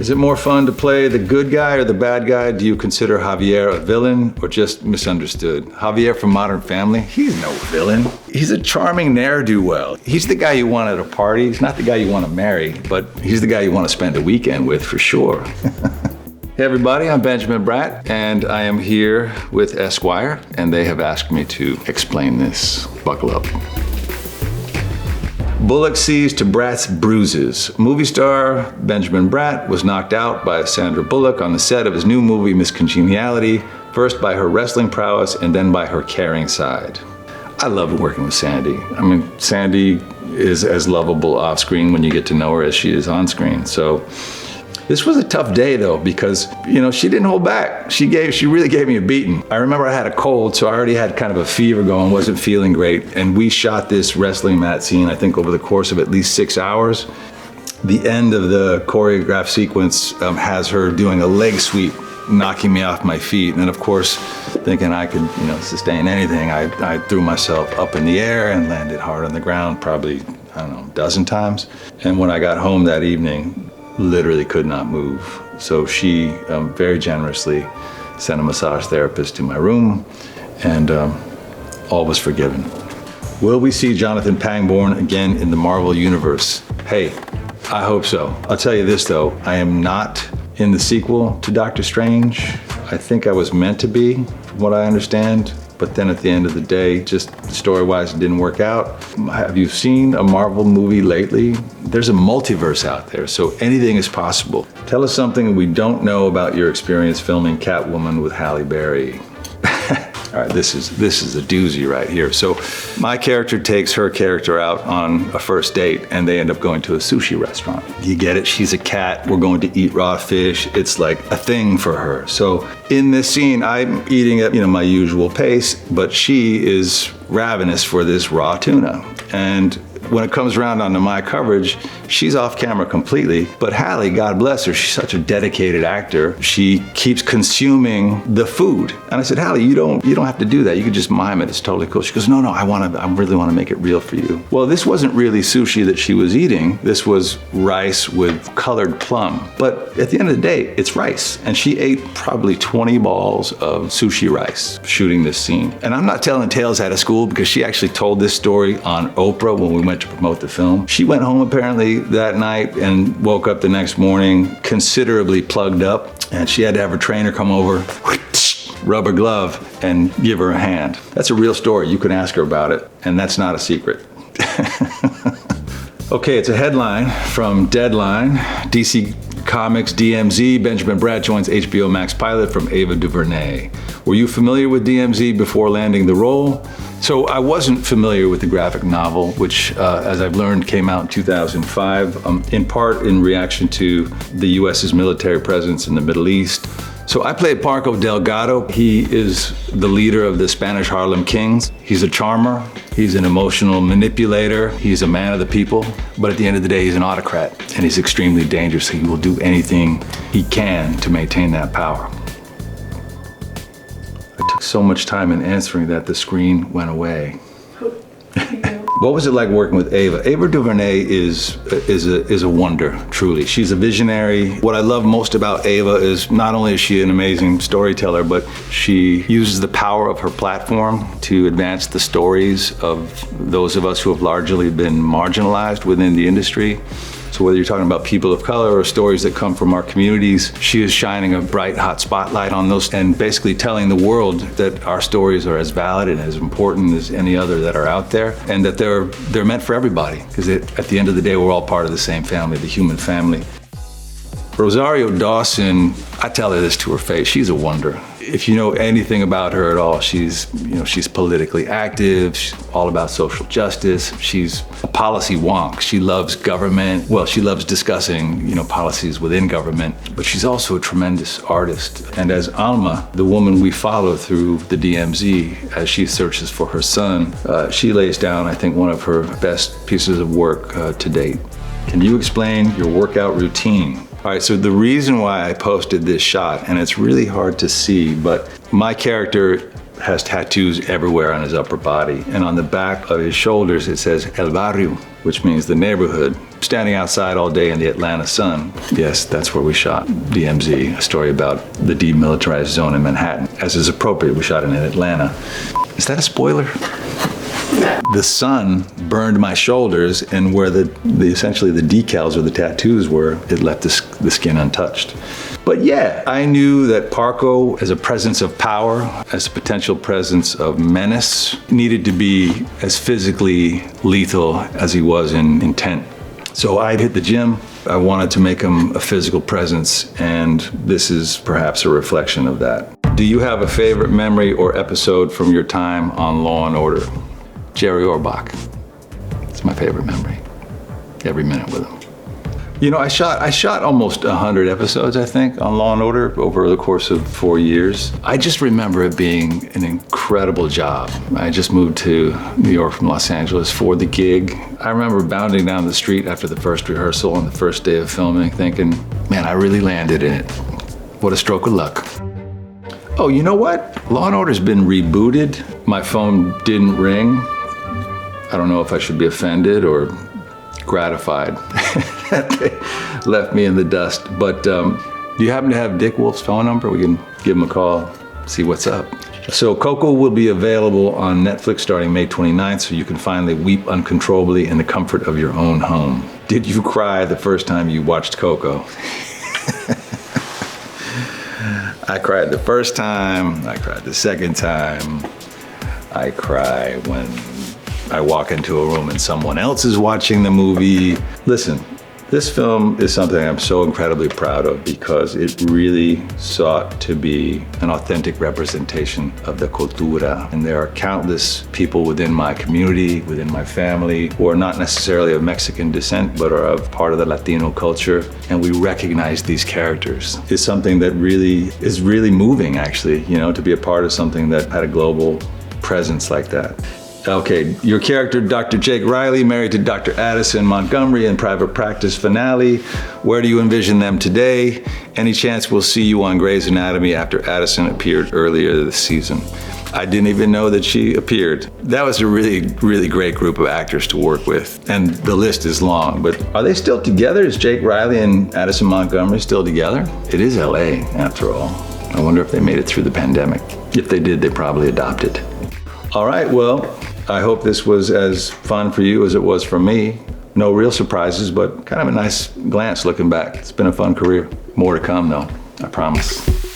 Is it more fun to play the good guy or the bad guy? Do you consider Javier a villain or just misunderstood? Javier from Modern Family, he's no villain. He's a charming ne'er-do-well. He's the guy you want at a party. He's not the guy you want to marry, but he's the guy you want to spend a weekend with for sure. Hey everybody, I'm Benjamin Bratt, and I am here with Esquire, and they have asked me to explain this. Buckle up. Bullock sees to Bratt's bruises. Movie star Benjamin Bratt was knocked out by Sandra Bullock on the set of his new movie, Miss Congeniality, first by her wrestling prowess and then by her caring side. I love working with Sandy. I mean, Sandy is as lovable off screen when you get to know her as she is on screen. So this was a tough day though, because, you know, she didn't hold back. She really gave me a beating. I remember I had a cold, so I already had kind of a fever going, wasn't feeling great. And we shot this wrestling mat scene, I think over the course of at least 6 hours. The end of the choreographed sequence has her doing a leg sweep, knocking me off my feet. And then of course, thinking I could, sustain anything, I threw myself up in the air and landed hard on the ground, probably, I don't know, a dozen times. And when I got home that evening, literally could not move. So she very generously sent a massage therapist to my room, and all was forgiven. Will we see Jonathan Pangborn again in the Marvel Universe? Hey, I hope so. I'll tell you this though, I am not in the sequel to Doctor Strange. I think I was meant to be, from what I understand. But then at the end of the day, just story-wise, it didn't work out. Have you seen a Marvel movie lately? There's a multiverse out there, so anything is possible. Tell us something we don't know about your experience filming Catwoman with Halle Berry. All right, this is a doozy right here. So my character takes her character out on a first date and they end up going to a sushi restaurant. You get it? She's a cat. We're going to eat raw fish. It's like a thing for her. So in this scene, I'm eating at my usual pace, but she is ravenous for this raw tuna. And when it comes around onto my coverage, she's off camera completely. But Halle, God bless her, she's such a dedicated actor. She keeps consuming the food. And I said, Halle, you don't have to do that. You could just mime it. It's totally cool. She goes, no, I really want to make it real for you. Well, this wasn't really sushi that she was eating. This was rice with colored plum. But at the end of the day, it's rice. And she ate probably 20 balls of sushi rice shooting this scene. And I'm not telling tales out of school because she actually told this story on Oprah when we went to promote the film. She went home apparently that night and woke up the next morning considerably plugged up, and she had to have her trainer come over, rubber glove, and give her a hand. That's a real story. You can ask her about it, and that's not a secret. Okay, it's a headline from Deadline. DC Comics DMZ, Benjamin Bratt joins HBO Max pilot from Ava DuVernay. Were you familiar with DMZ before landing the role? So I wasn't familiar with the graphic novel, which, as I've learned, came out in 2005, in part in reaction to the US's military presence in the Middle East. So I played Marco Delgado. He is the leader of the Spanish Harlem Kings. He's a charmer. He's an emotional manipulator. He's a man of the people. But at the end of the day, he's an autocrat, and he's extremely dangerous. He will do anything he can to maintain that power. I took so much time in answering that the screen went away. What was it like working with Ava? Ava DuVernay is a wonder, truly. She's a visionary. What I love most about Ava is not only is she an amazing storyteller, but she uses the power of her platform to advance the stories of those of us who have largely been marginalized within the industry. So whether you're talking about people of color or stories that come from our communities, she is shining a bright, hot spotlight on those and basically telling the world that our stories are as valid and as important as any other that are out there, and that they're meant for everybody, because at the end of the day, we're all part of the same family, the human family. Rosario Dawson, I tell her this to her face, she's a wonder. If you know anything about her at all, she's politically active, she's all about social justice, she's a policy wonk. She loves government. Well, she loves discussing, policies within government, but she's also a tremendous artist. And as Alma, the woman we follow through the DMZ as she searches for her son, she lays down, I think, one of her best pieces of work to date. Can you explain your workout routine? All right, so the reason why I posted this shot, and it's really hard to see, but my character has tattoos everywhere on his upper body. And on the back of his shoulders, it says El Barrio, which means the neighborhood. Standing outside all day in the Atlanta sun. Yes, that's where we shot DMZ, a story about the demilitarized zone in Manhattan. As is appropriate, we shot it in Atlanta. Is that a spoiler? The sun burned my shoulders, and where essentially the decals or the tattoos were, it left the skin untouched. But yeah, I knew that Parco, as a presence of power, as a potential presence of menace, needed to be as physically lethal as he was in intent. So I hit the gym. I wanted to make him a physical presence, and this is perhaps a reflection of that. Do you have a favorite memory or episode from your time on Law and Order? Jerry Orbach. It's my favorite memory. Every minute with him. You know, I shot almost 100 episodes, I think, on Law and Order over the course of 4 years. I just remember it being an incredible job. I just moved to New York from Los Angeles for the gig. I remember bounding down the street after the first rehearsal on the first day of filming, thinking, man, I really landed in it. What a stroke of luck. Oh, you know what? Law and Order's been rebooted. My phone didn't ring. I don't know if I should be offended or gratified that they left me in the dust. But do you happen to have Dick Wolf's phone number? We can give him a call, see what's up. So Coco will be available on Netflix starting May 29th, so you can finally weep uncontrollably in the comfort of your own home. Did you cry the first time you watched Coco? I cried the first time, I cried the second time, I cry when I walk into a room and someone else is watching the movie. Listen, this film is something I'm so incredibly proud of because it really sought to be an authentic representation of the cultura. And there are countless people within my community, within my family, who are not necessarily of Mexican descent, but are of part of the Latino culture. And we recognize these characters. It's something that is really moving, actually, you know, to be a part of something that had a global presence like that. Okay, your character, Dr. Jake Riley, married to Dr. Addison Montgomery in Private Practice finale. Where do you envision them today? Any chance we'll see you on Grey's Anatomy after Addison appeared earlier this season? I didn't even know that she appeared. That was a really, really great group of actors to work with, and the list is long, but are they still together? Is Jake Riley and Addison Montgomery still together? It is LA, after all. I wonder if they made it through the pandemic. If they did, they probably adopted. All right, well, I hope this was as fun for you as it was for me. No real surprises, but kind of a nice glance looking back. It's been a fun career. More to come, though, I promise.